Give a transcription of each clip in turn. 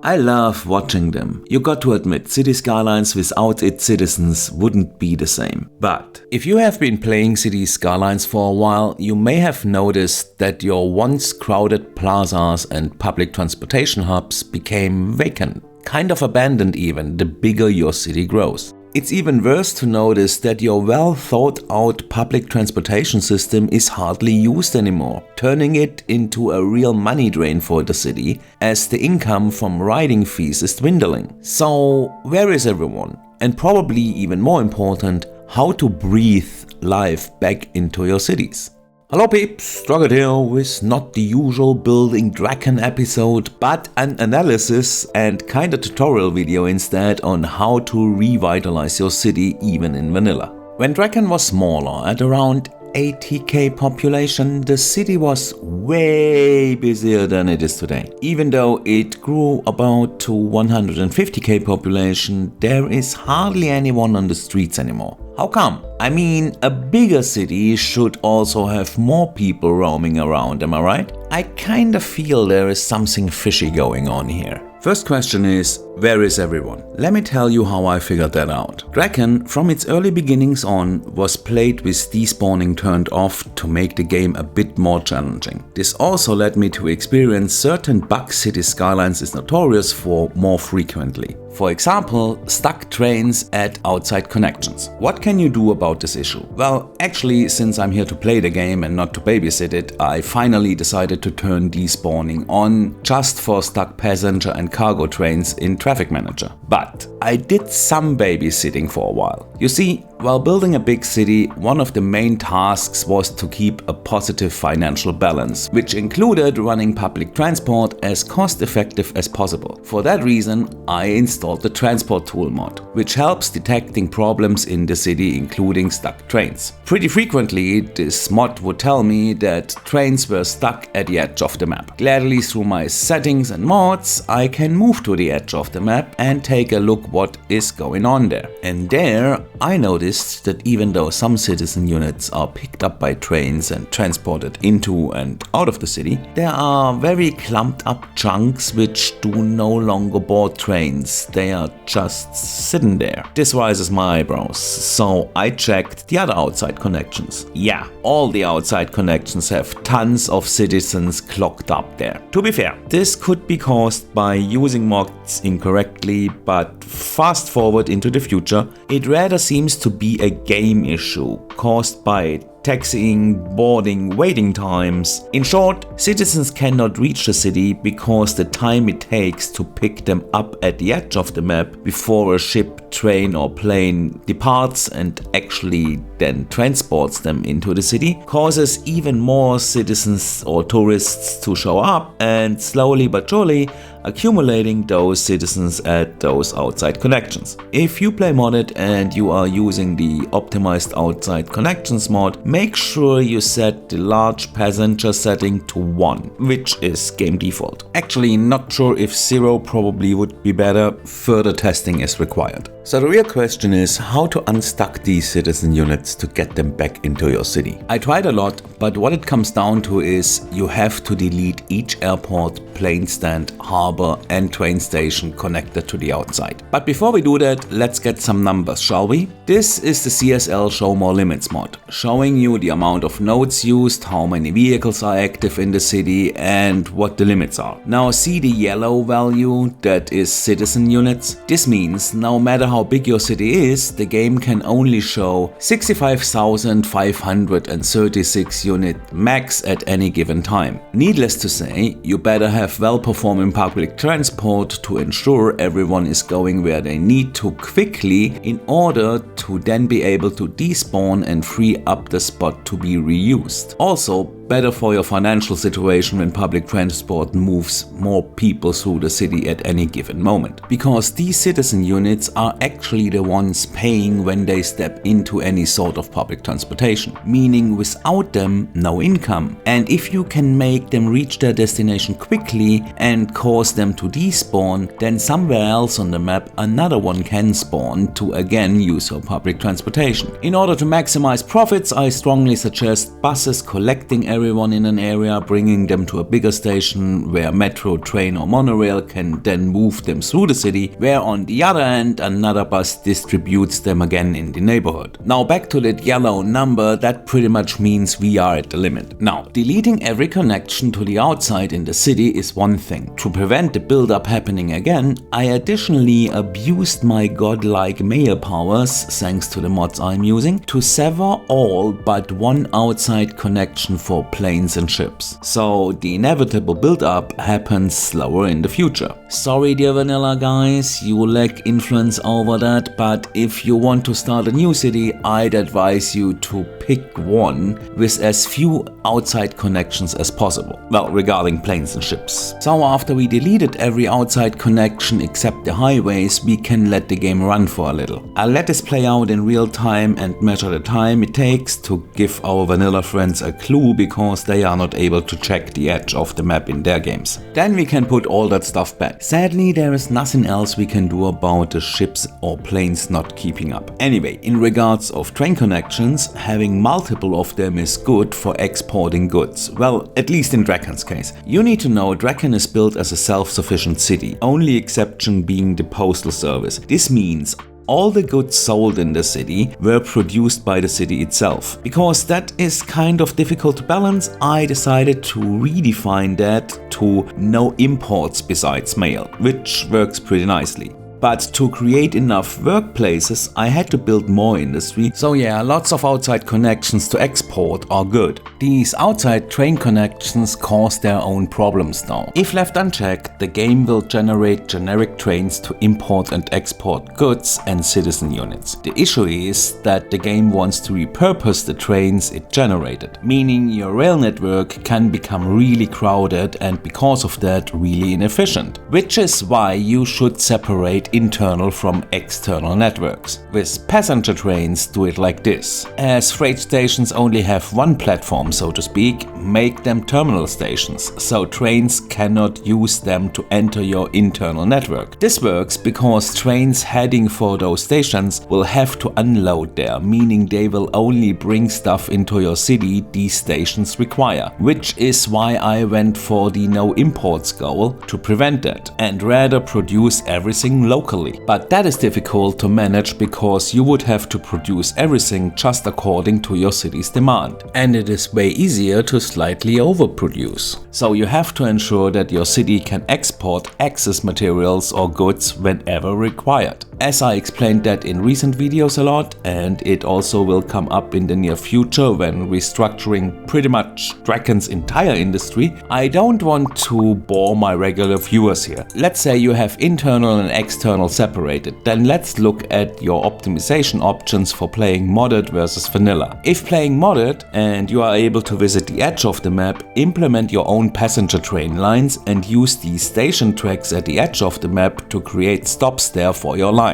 I love watching them. You got to admit, City Skylines without its citizens wouldn't be the same. But if you have been playing City Skylines for a while, you may have noticed that your once crowded plazas and public transportation hubs became vacant, kind of abandoned even, the bigger your city grows. It's even worse to notice that your well thought out public transportation system is hardly used anymore, turning it into a real money drain for the city as the income from riding fees is dwindling. So where is everyone? And probably even more important, how to breathe life back into your cities. Hello peeps, Rocket here with not the usual building Draken episode, but an analysis and kinda tutorial video instead on how to revitalize your city even in vanilla. When Draken was smaller, at around 80k population, the city was way busier than it is today. Even though it grew about to 150k population, there is hardly anyone on the streets anymore. How come? I mean, a bigger city should also have more people roaming around, am I right? I kinda feel there is something fishy going on here. First question is, where is everyone? Let me tell you how I figured that out. Draken, from its early beginnings on, was played with despawning turned off to make the game a bit more challenging. This also led me to experience certain bugs City Skylines is notorious for more frequently. For example, stuck trains at outside connections. What can you do about this issue? Well, actually, since I'm here to play the game and not to babysit it, I finally decided to turn despawning on just for stuck passenger and cargo trains in Traffic Manager. But I did some babysitting for a while. You see, while building a big city, one of the main tasks was to keep a positive financial balance, which included running public transport as cost-effective as possible. For that reason, I installed the transport tool mod, which helps detecting problems in the city, including stuck trains. Pretty frequently, this mod would tell me that trains were stuck at the edge of the map. Gladly, through my settings and mods, I can move to the edge of the map and take a look what is going on there. And there, I noticed that even though some citizen units are picked up by trains and transported into and out of the city, there are very clumped up chunks which do no longer board trains. They are just sitting there. This raises my eyebrows, so I checked the other outside connections. Yeah, all the outside connections have tons of citizens clocked up there. To be fair, this could be caused by using mods incorrectly, but fast forward into the future, it rather seems to be a game issue caused by taxiing, boarding, waiting times. In short, citizens cannot reach the city because the time it takes to pick them up at the edge of the map before a ship, train or plane departs and actually then transports them into the city causes even more citizens or tourists to show up and slowly but surely accumulating those citizens at those outside connections. If you play modded and you are using the optimized outside connections mod, make sure you set the large passenger setting to 1, which is game default. Actually, not sure if 0 probably would be better. Further testing is required. So the real question is how to unstuck these citizen units to get them back into your city. I tried a lot, but what it comes down to is you have to delete each airport, plane stand, harbor and train station connected to the outside. But before we do that, let's get some numbers, shall we? This is the CSL Show More Limits mod, showing you the amount of nodes used, how many vehicles are active in the city and what the limits are. Now see the yellow value, that is citizen units. This means no matter how big your city is, the game can only show 65,536 unit max at any given time. Needless to say, you better have well-performing public transport to ensure everyone is going where they need to quickly in order to then be able to despawn and free up the spot to be reused. Also, better for your financial situation when public transport moves more people through the city at any given moment. Because these citizen units are actually the ones paying when they step into any sort of public transportation, meaning without them, no income. And if you can make them reach their destination quickly and cause them to despawn, then somewhere else on the map another one can spawn to again use your public transportation. In order to maximize profits, I strongly suggest buses collecting everyone in an area, bringing them to a bigger station where metro, train or monorail can then move them through the city, where on the other end another bus distributes them again in the neighborhood. Now back to that yellow number, that pretty much means we are at the limit. Now, deleting every connection to the outside in the city is one thing. To prevent the build-up happening again, I additionally abused my godlike mail powers, thanks to the mods I'm using, to sever all but one outside connection for planes and ships. So the inevitable build-up happens slower in the future. Sorry dear vanilla guys, you lack influence over that, but if you want to start a new city, I'd advise you to pick one with as few outside connections as possible. Well, regarding planes and ships. So after we deleted every outside connection except the highways, we can let the game run for a little. I'll let this play out in real time and measure the time it takes to give our vanilla friends a clue, because they are not able to check the edge of the map in their games. Then we can put all that stuff back. Sadly, there is nothing else we can do about the ships or planes not keeping up. Anyway, in regards of train connections, having multiple of them is good for exporting goods. Well, at least in Draken's case. You need to know Draken is built as a self-sufficient city, only exception being the postal service. This means all the goods sold in the city were produced by the city itself. Because that is kind of difficult to balance, I decided to redefine that to no imports besides mail, which works pretty nicely. But to create enough workplaces, I had to build more industry, so yeah, lots of outside connections to export are good. These outside train connections cause their own problems though. If left unchecked, the game will generate generic trains to import and export goods and citizen units. The issue is that the game wants to repurpose the trains it generated, meaning your rail network can become really crowded and because of that really inefficient, which is why you should separate internal from external networks. With passenger trains, do it like this. As freight stations only have one platform, so to speak, make them terminal stations, so trains cannot use them to enter your internal network. This works because trains heading for those stations will have to unload there, meaning they will only bring stuff into your city these stations require, which is why I went for the no imports goal to prevent that and rather produce everything locally. But that is difficult to manage because you would have to produce everything just according to your city's demand. And it is way easier to slightly overproduce. So you have to ensure that your city can export excess materials or goods whenever required. As I explained that in recent videos a lot, and it also will come up in the near future when restructuring pretty much Draken's entire industry, I don't want to bore my regular viewers here. Let's say you have internal and external separated, then let's look at your optimization options for playing modded versus vanilla. If playing modded and you are able to visit the edge of the map, implement your own passenger train lines and use the station tracks at the edge of the map to create stops there for your lines.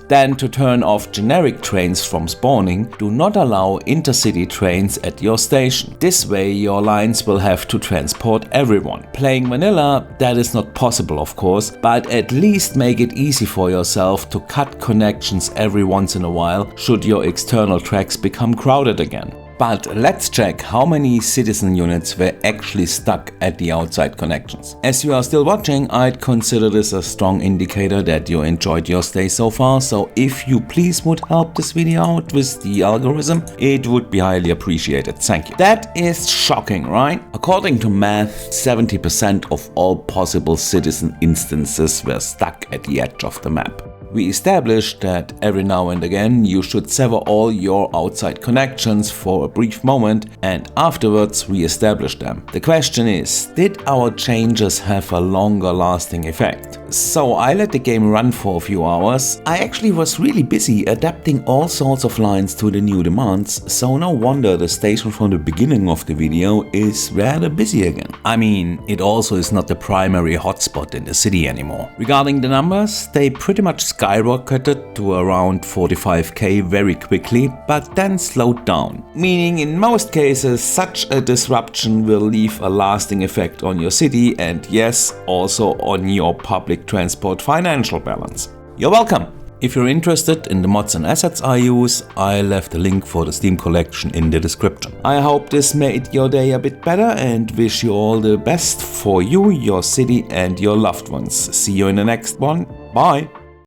Then to turn off generic trains from spawning, do not allow intercity trains at your station. This way your lines will have to transport everyone. Playing vanilla, that is not possible of course, but at least make it easy for yourself to cut connections every once in a while should your external tracks become crowded again. But let's check how many citizen units were actually stuck at the outside connections. As you are still watching, I'd consider this a strong indicator that you enjoyed your stay so far, so if you please would help this video out with the algorithm, it would be highly appreciated. Thank you. That is shocking, right? According to math, 70% of all possible citizen instances were stuck at the edge of the map. We established that every now and again you should sever all your outside connections for a brief moment and afterwards re-establish them. The question is, did our changes have a longer lasting effect? So I let the game run for a few hours. I actually was really busy adapting all sorts of lines to the new demands, so no wonder the station from the beginning of the video is rather busy again. I mean, it also is not the primary hotspot in the city anymore. Regarding the numbers, they pretty much skyrocketed to around 45k very quickly, but then slowed down. Meaning in most cases such a disruption will leave a lasting effect on your city and yes, also on your public transport financial balance. You're welcome! If you're interested in the mods and assets I use, I left a link for the Steam collection in the description. I hope this made your day a bit better and wish you all the best for you, your city and your loved ones. See you in the next one. Bye!